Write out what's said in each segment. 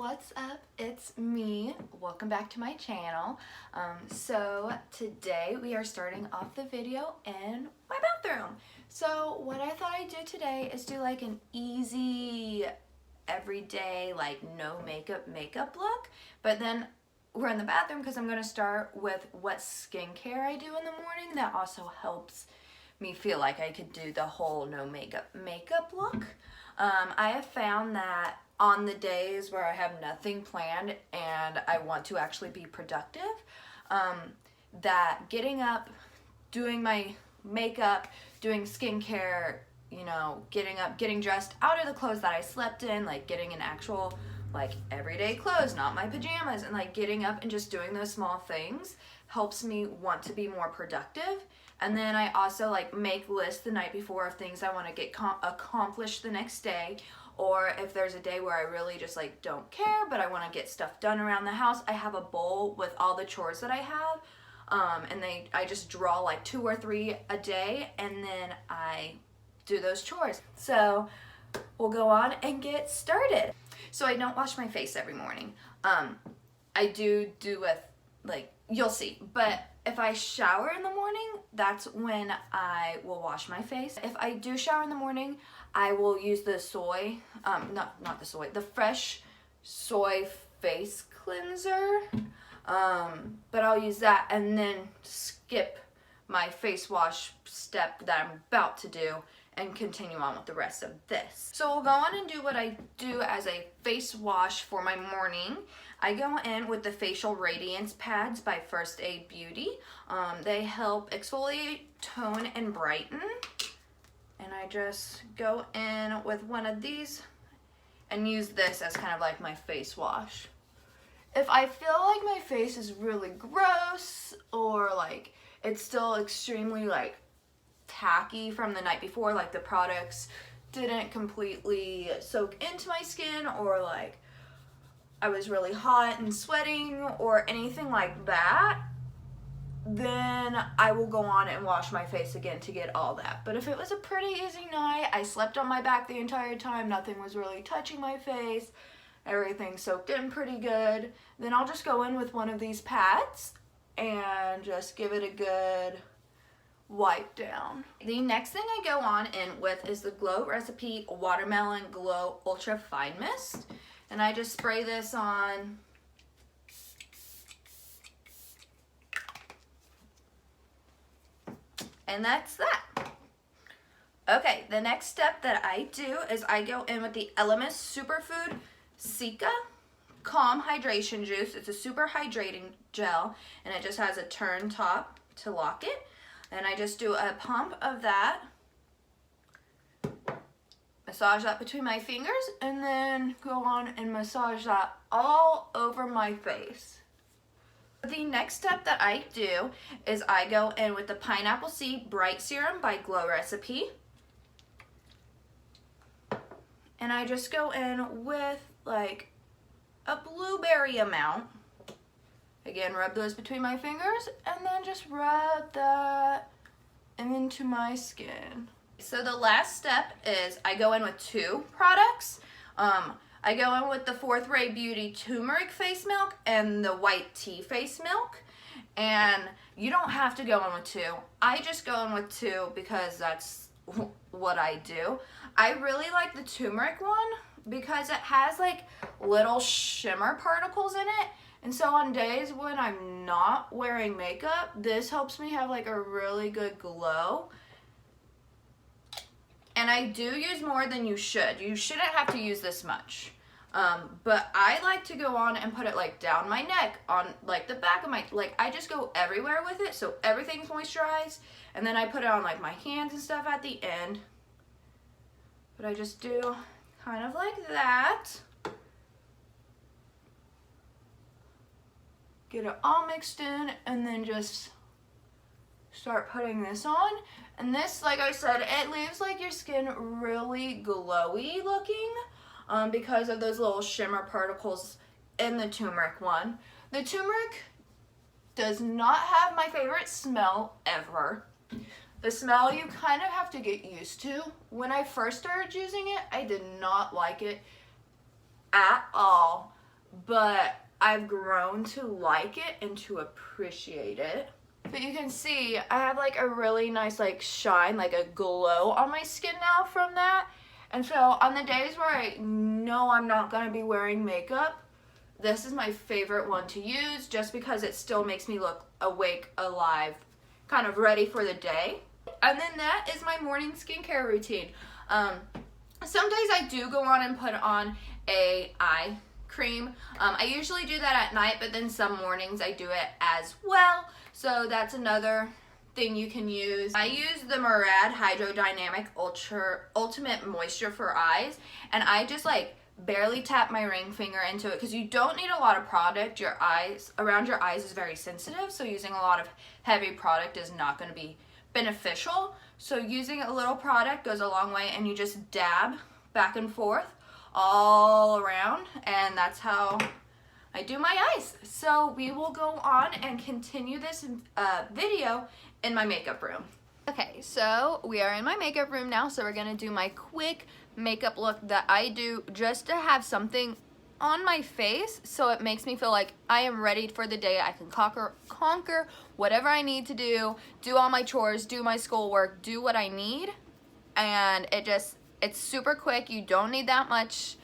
what's up? It's me. Welcome back to my channel. So today we are starting off the video in my bathroom. So what I thought I'd do today is do like an easy everyday like no makeup look, but then we're in the bathroom because I'm going to start with what skincare I do in the morning that also helps me feel like I could do the whole no makeup look. I have found that on the days where I have nothing planned and I want to actually be productive, that getting up, doing my makeup, doing skincare, you know, getting up, getting dressed out of the clothes that I slept in, like getting an actual like everyday clothes, not my pajamas, and like getting up and just doing those small things helps me want to be more productive. And then I also like make lists the night before of things I want to get accomplished the next day. Or if there's a day where I really just like don't care, but I want to get stuff done around the house, I have a bowl with all the chores that I have. I just draw like 2 or 3 a day, and then I do those chores. So we'll go on and get started. So I don't wash my face every morning. I do with like, you'll see, but if I shower in the morning, that's when I will wash my face. If I do shower in the morning, I will use the the fresh soy face cleanser. But I'll use that and then skip my face wash step that I'm about to do and continue on with the rest of this. So we'll go on and do what I do as a face wash for my morning. I go in with the Facial Radiance Pads by First Aid Beauty. They help exfoliate, tone, and brighten. And I just go in with one of these and use this as kind of like my face wash. If I feel like my face is really gross or like it's still extremely like tacky from the night before, like the products didn't completely soak into my skin, or like I was really hot and sweating or anything like that, then I will go on and wash my face again to get all that. But if it was a pretty easy night, I slept on my back the entire time, nothing was really touching my face, everything soaked in pretty good, then I'll just go in with one of these pads and just give it a good wipe down. The next thing I go on in with is the Glow Recipe Watermelon Glow Ultra Fine Mist. And I just spray this on. And that's that. Okay, the next step that I do is I go in with the Elemis Superfood Cica Calm Hydration Juice. It's a super hydrating gel, and it just has a turn top to lock it. And I just do a pump of that, massage that between my fingers, and then go on and massage that all over my face. The next step that I do is I go in with the Pineapple Seed Bright Serum by Glow Recipe. And I just go in with like a blueberry amount. Again, rub those between my fingers and then just rub that into my skin. So the last step is I go in with 2 products. I go in with the Fourth Ray Beauty Turmeric Face Milk and the White Tea Face Milk. And you don't have to go in with 2. I just go in with 2 because that's what I do. I really like the turmeric one because it has like little shimmer particles in it. And so on days when I'm not wearing makeup, this helps me have like a really good glow. And I do use more than you should. You shouldn't have to use this much. But I like to go on and put it like down my neck, on like the back of my, like I just go everywhere with it so everything's moisturized. And then I put it on like my hands and stuff at the end. But I just do kind of like that. Get it all mixed in and then just start putting this on. And this, like I said, it leaves like your skin really glowy looking because of those little shimmer particles in the turmeric one. The turmeric does not have my favorite smell ever. The smell you kind of have to get used to. When I first started using it, I did not like it at all. but I've grown to like it and to appreciate it. But you can see I have like a really nice like shine, like a glow on my skin now from that. And so on the days where I know I'm not going to be wearing makeup, this is my favorite one to use just because it still makes me look awake, alive, kind of ready for the day. And then that is my morning skincare routine. Some days I do go on and put on a eye cream. I usually do that at night, but then some mornings I do it as well. So that's another thing you can use. I use the Murad Hydrodynamic Ultimate Moisture for Eyes, and I just like barely tap my ring finger into it because you don't need a lot of product. Your eyes, around your eyes is very sensitive, so using a lot of heavy product is not going to be beneficial. So using a little product goes a long way, and you just dab back and forth all around, and that's how I do my eyes. So we will go on and continue this video in my makeup room. Okay, so we are in my makeup room now, so we're gonna do my quick makeup look that I do just to have something on my face so it makes me feel like I am ready for the day. I can conquer whatever I need to do all my chores, do my schoolwork, do what I need, and it's super quick. You don't need that much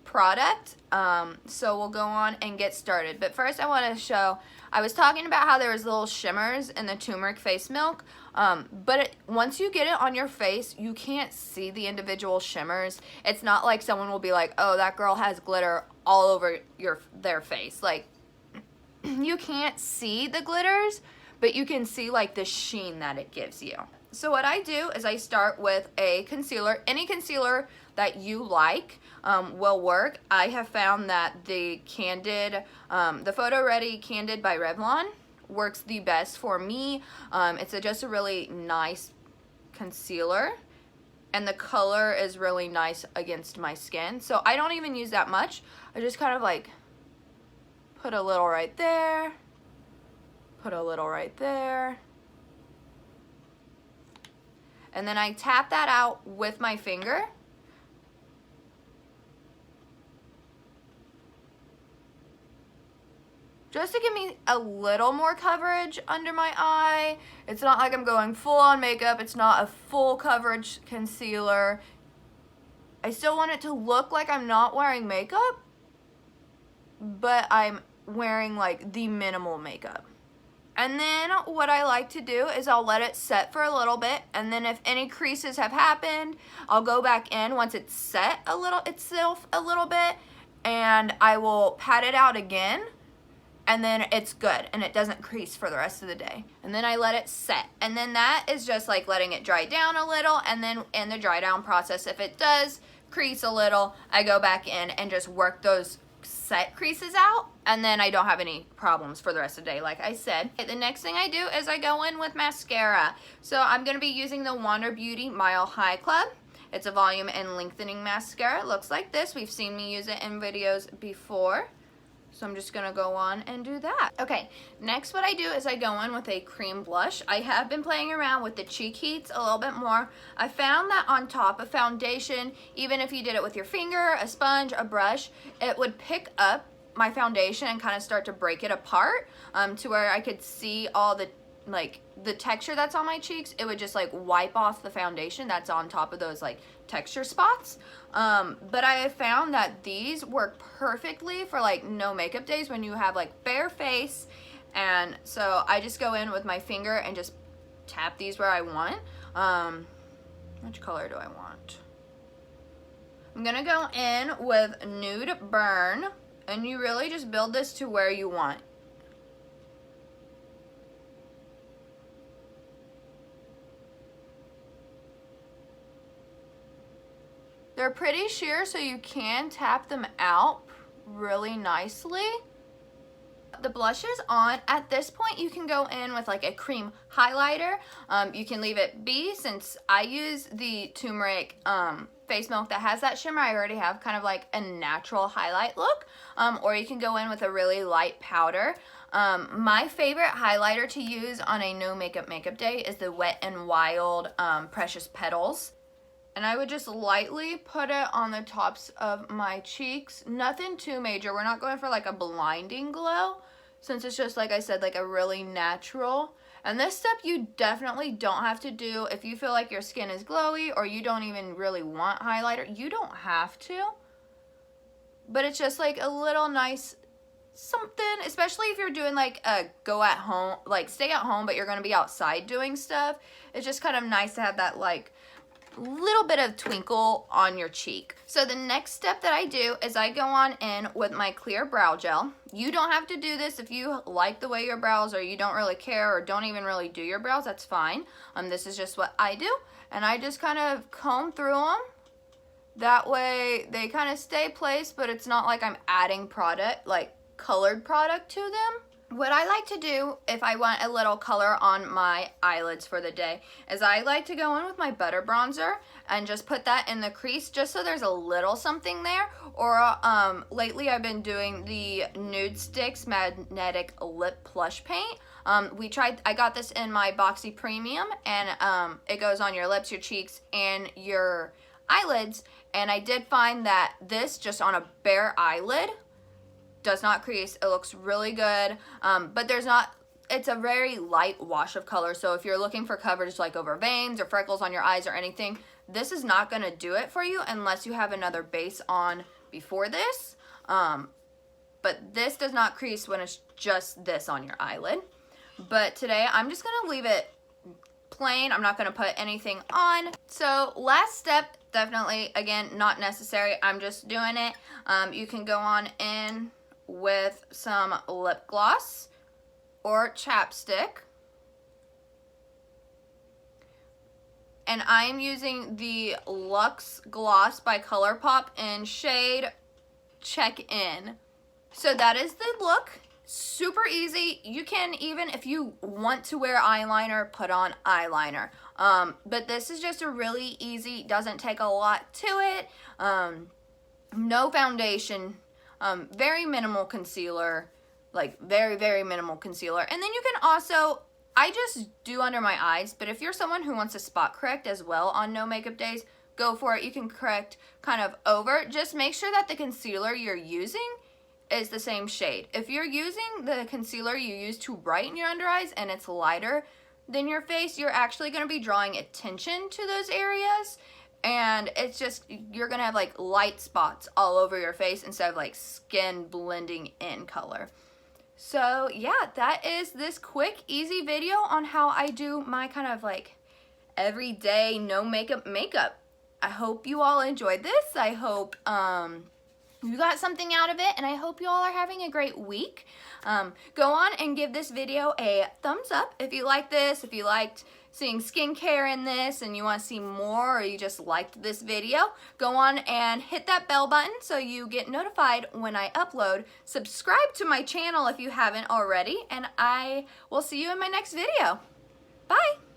product, so we'll go on and get started. But first I want to show, I was talking about how there was little shimmers in the turmeric face milk, but once you get it on your face, you can't see the individual shimmers. It's not like someone will be like, oh, that girl has glitter all over their face. Like, you can't see the glitters, but you can see like the sheen that it gives you. So what I do is I start with a concealer. Any concealer that you like will work. I have found that the Candid, the Photo Ready Candid by Revlon works the best for me. It's just a really nice concealer, and the color is really nice against my skin. So I don't even use that much. I just kind of like put a little right there, put a little right there, and then I tap that out with my finger. Just to give me a little more coverage under my eye. It's not like I'm going full on makeup. It's not a full coverage concealer. I still want it to look like I'm not wearing makeup, but I'm wearing like the minimal makeup. And then what I like to do is I'll let it set for a little bit, and then if any creases have happened, I'll go back in once it's set itself a little bit, and I will pat it out again, and then it's good and it doesn't crease for the rest of the day. And then I let it set, and then that is just like letting it dry down a little, and then in the dry down process, if it does crease a little, I go back in and just work those set creases out, and then I don't have any problems for the rest of the day, like I said. The next thing I do is I go in with mascara. So I'm going to be using the Wander Beauty Mile High Club. It's a volume and lengthening mascara. It looks like this. We've seen me use it in videos before. So I'm just going to go on and do that. Okay, next what I do is I go in with a cream blush. I have been playing around with the cheek heats a little bit more. I found that on top of foundation, even if you did it with your finger, a sponge, a brush, it would pick up my foundation and kind of start to break it apart, to where I could see all the texture that's on my cheeks. It would just like wipe off the foundation that's on top of those like texture spots. But I have found that these work perfectly for like no makeup days when you have like bare face. And so I just go in with my finger and just tap these where I want. Which color do I want? I'm gonna go in with Nude Burn, and you really just build this to where you want. They're pretty sheer, so you can tap them out really nicely. The blush is on. At this point, you can go in with like a cream highlighter. You can leave it be, since I use the turmeric face milk that has that shimmer. I already have kind of like a natural highlight look. Or you can go in with a really light powder. My favorite highlighter to use on a no makeup day is the Wet n Wild Precious Petals. And I would just lightly put it on the tops of my cheeks. Nothing too major. We're not going for like a blinding glow, since it's just, like I said, like a really natural. And this step you definitely don't have to do if you feel like your skin is glowy or you don't even really want highlighter. You don't have to. But it's just like a little nice something, especially if you're doing like a go at home, like stay at home, but you're going to be outside doing stuff. It's just kind of nice to have that like little bit of twinkle on your cheek. So the next step that I do is I go on in with my clear brow gel. You don't have to do this if you like the way your brows, or you don't really care, or don't even really do your brows. That's fine. This is just what I do, and I just kind of comb through them. That way they kind of stay placed, but it's not like I'm adding product, like colored product to them. What I like to do if I want a little color on my eyelids for the day is I like to go in with my butter bronzer and just put that in the crease just so there's a little something there. Or lately I've been doing the Nude Sticks Magnetic Lip Plush Paint. I got this in my Boxy Premium, and it goes on your lips, your cheeks, and your eyelids. And I did find that this just on a bare eyelid does not crease. It looks really good, but it's a very light wash of color. So if you're looking for coverage like over veins or freckles on your eyes or anything, this is not going to do it for you unless you have another base on before this. But this does not crease when it's just this on your eyelid. But today I'm just going to leave it plain. I'm not going to put anything on. So last step, definitely, again, not necessary. I'm just doing it. You can go on in with some lip gloss or chapstick, and I'm using the Luxe Gloss by ColourPop in shade Check In. So that is the look. Super easy. You can, even if you want to wear eyeliner, put on eyeliner, but this is just a really easy, doesn't take a lot to it. No foundation, very minimal concealer, like very, very minimal concealer. And then you can also, I just do under my eyes, but if you're someone who wants to spot correct as well on no makeup days, go for it. You can correct kind of over. Just make sure that the concealer you're using is the same shade. If you're using the concealer you use to brighten your under eyes and it's lighter than your face, you're actually going to be drawing attention to those areas. And it's just, you're going to have like light spots all over your face instead of like skin blending in color. So yeah, that is this quick, easy video on how I do my kind of like everyday no makeup. I hope you all enjoyed this. I hope you got something out of it, and I hope you all are having a great week. Go on and give this video a thumbs up if you like this, if you liked seeing skincare in this and you want to see more, or you just liked this video. Go on and hit that bell button so you get notified when I upload. Subscribe to my channel if you haven't already, and I will see you in my next video. Bye!